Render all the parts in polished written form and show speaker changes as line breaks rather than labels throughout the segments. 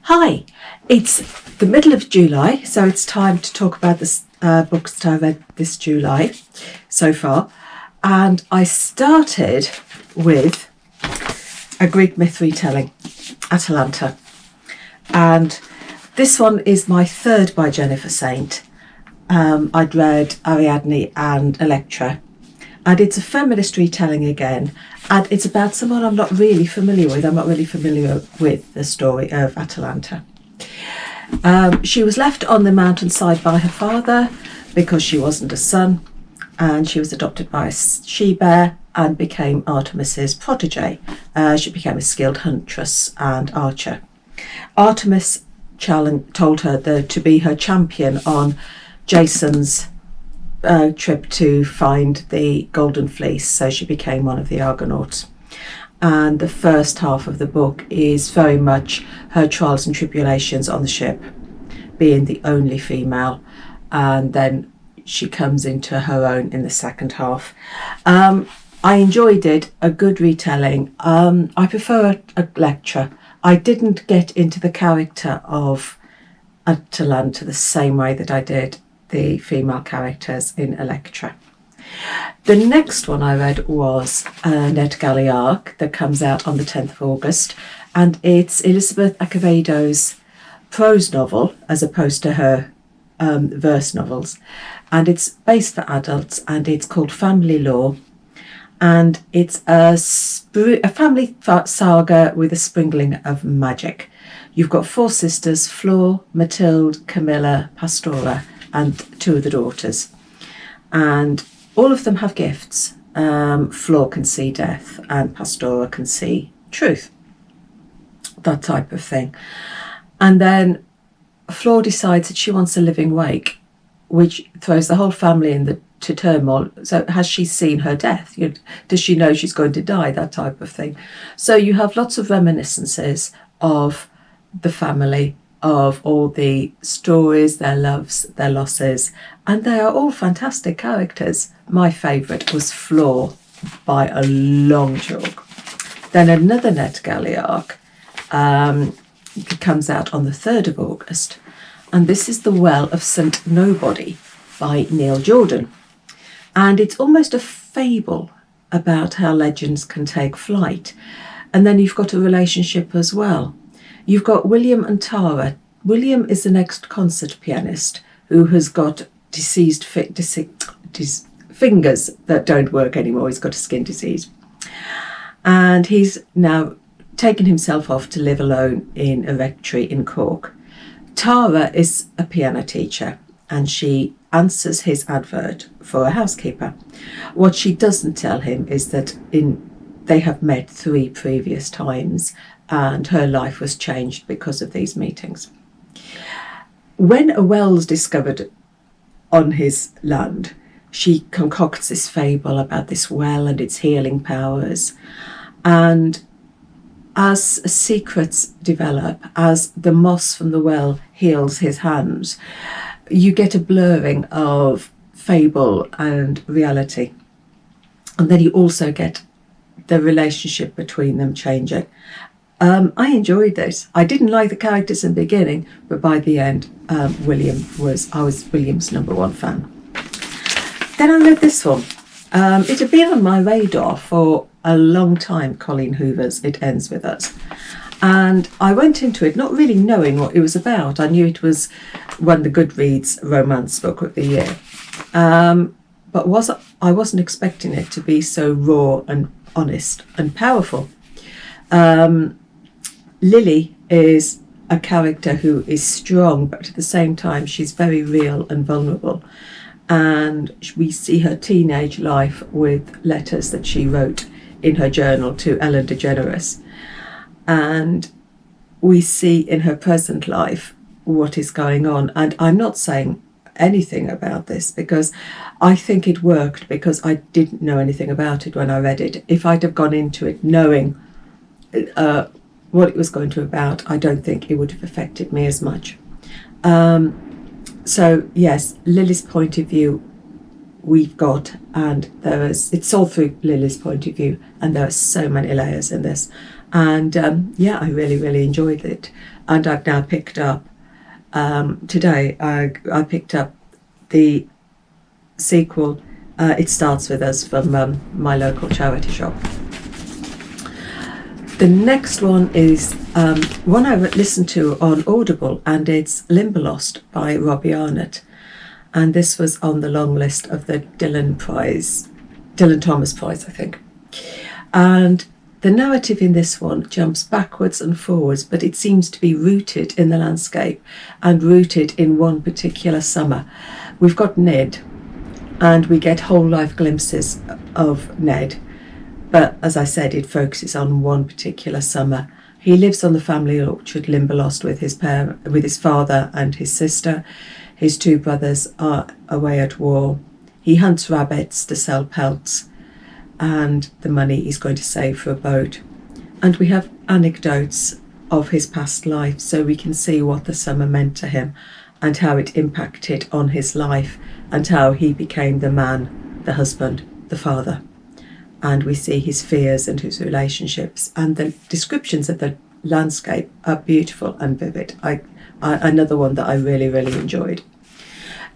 Hi, it's the middle of July, so it's time to talk about the books that I read this July so far. And I started with a Greek myth retelling, Atalanta. And this one is my third by Jennifer Saint. I'd read Ariadne and Electra. And it's a feminist retelling again. And it's about someone I'm not really familiar with. I'm not really familiar with the story of Atalanta. She was left on the mountainside by her father because she wasn't a son. And she was adopted by a she-bear and became Artemis's protege. She became a skilled huntress and archer. Artemis told her to be her champion on Jason's trip to find the Golden Fleece, so she became one of the Argonauts. And the first half of the book is very much her trials and tribulations on the ship, being the only female, and then she comes into her own in the second half. I enjoyed it, a good retelling. I prefer a lecture. I didn't get into the character of Atalanta the same way that I did the female characters in Electra. The next one I read was NetGalley that comes out on the 10th of August, and it's Elizabeth Acevedo's prose novel as opposed to her verse novels, and it's based for adults, and it's called Family Law, and it's a family saga with a sprinkling of magic. You've got 4 sisters, Flor, Mathilde, Camilla, Pastora, and 2 of the daughters, and all of them have gifts. Flor can see death and Pastora can see truth, that type of thing. And then Flor decides that she wants a living wake, which throws the whole family into turmoil. So has she seen her death? Does she know she's going to die? That type of thing. So you have lots of reminiscences of the family, of all the stories, their loves, their losses, and they are all fantastic characters. My favourite was Flor by a long chalk. Then another NetGalley arc comes out on the 3rd of August, and this is The Well of St. Nobody by Neil Jordan. And it's almost a fable about how legends can take flight. And then you've got a relationship as well. You've got William and Tara. William is the next concert pianist who has got diseased fingers that don't work anymore. He's got a skin disease. And he's now taken himself off to live alone in a rectory in Cork. Tara is a piano teacher, and she answers his advert for a housekeeper. What she doesn't tell him is that they have met 3 previous times, and her life was changed because of these meetings. When a well's discovered on his land, she concocts this fable about this well and its healing powers. And as secrets develop, as the moss from the well heals his hands, you get a blurring of fable and reality. And then you also get the relationship between them changing. I enjoyed this. I didn't like the characters in the beginning, but by the end, I was William's #1 fan. Then I read this one. It had been on my radar for a long time, Colleen Hoover's It Ends With Us. And I went into it not really knowing what it was about. I knew it was won the Goodreads romance book of the year. But I wasn't expecting it to be so raw and honest and powerful. Lily is a character who is strong, but at the same time she's very real and vulnerable. And we see her teenage life with letters that she wrote in her journal to Ellen DeGeneres. And we see in her present life what is going on. And I'm not saying anything about this because I think it worked because I didn't know anything about it when I read it. If I'd have gone into it knowing what it was going to be about, I don't think it would have affected me as much. So yes, Lily's point of view we've got, and it's all through Lily's point of view, and there are so many layers in this, And yeah, I really enjoyed it. And I've now picked up, today, I picked up the sequel, It Starts With Us, from my local charity shop. The next one is one I listened to on Audible, and it's Limberlost by Robbie Arnott. And this was on the long list of the Dylan Thomas Prize, I think. And the narrative in this one jumps backwards and forwards, but it seems to be rooted in the landscape and rooted in one particular summer. We've got Ned, and we get whole life glimpses of Ned. But as I said, it focuses on one particular summer. He lives on the family orchard, Limberlost, with his father and his sister. His two brothers are away at war. He hunts rabbits to sell pelts and the money he's going to save for a boat. And we have anecdotes of his past life, so we can see what the summer meant to him and how it impacted on his life and how he became the man, the husband, the father. And we see his fears and his relationships, and the descriptions of the landscape are beautiful and vivid. Another one that I really enjoyed.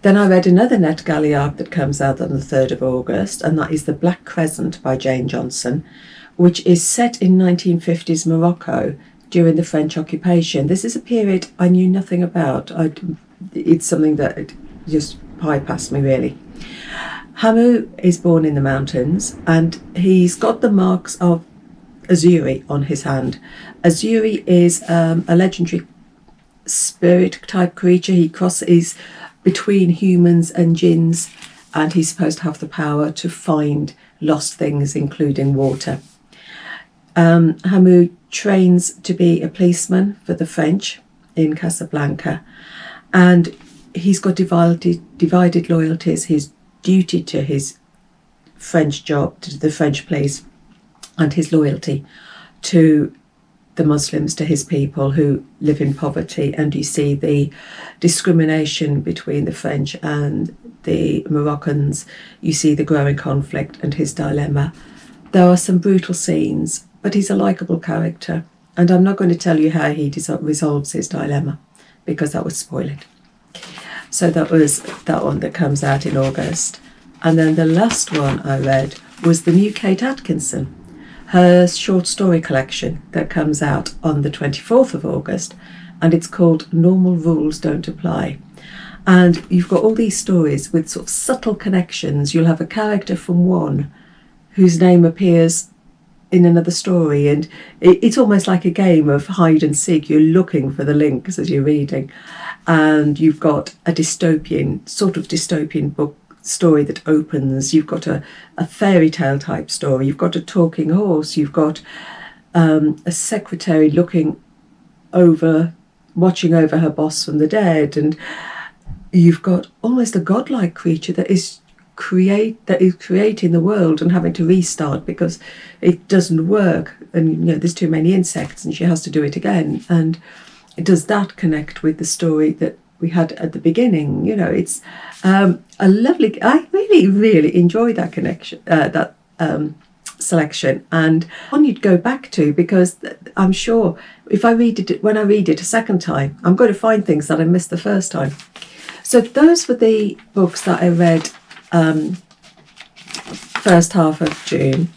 Then I read another NetGalley that comes out on the 3rd of August, and that is The Black Crescent by Jane Johnson, which is set in 1950s Morocco during the French occupation. This is a period I knew nothing about. It's something that just bypassed me, really. Hamu is born in the mountains, and he's got the marks of Azuri on his hand. Azuri is a legendary spirit type creature. He crosses between humans and jinns, and he's supposed to have the power to find lost things, including water. Hamu trains to be a policeman for the French in Casablanca, and he's got divided loyalties. His duty to his French job, to the French police, and his loyalty to the Muslims, to his people who live in poverty. And you see the discrimination between the French and the Moroccans. You see the growing conflict and his dilemma. There are some brutal scenes, but he's a likeable character. And I'm not going to tell you how he resolves his dilemma, because that would spoil it. So that was that one that comes out in August. And then the last one I read was the new Kate Atkinson, her short story collection that comes out on the 24th of August, and it's called Normal Rules Don't Apply. And you've got all these stories with sort of subtle connections. You'll have a character from one whose name appears in another story, and it's almost like a game of hide and seek. You're looking for the links as you're reading, and you've got a dystopian book story that opens. You've got a fairy tale type story. You've got a talking horse. You've got a secretary watching over her boss from the dead, and you've got almost a godlike creature that is creating the world and having to restart because it doesn't work, and there's too many insects and she has to do it again. And does that connect with the story that we had at the beginning? It's a lovely. I really enjoy that connection, selection, and one you'd go back to, because I'm sure if when I read it a second time, I'm going to find things that I missed the first time. So those were the books that I read first half of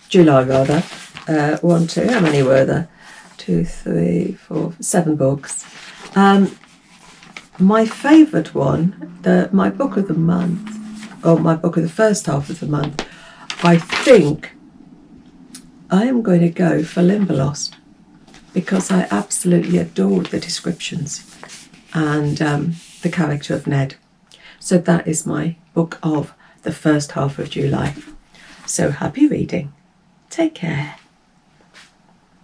July rather. How many were there? 2, 3, 4, 7 books. My favourite one, my book of the month, or my book of the first half of the month, I think I am going to go for Limberlost, because I absolutely adored the descriptions and the character of Ned. So that is my book of the first half of July. So happy reading. Take care.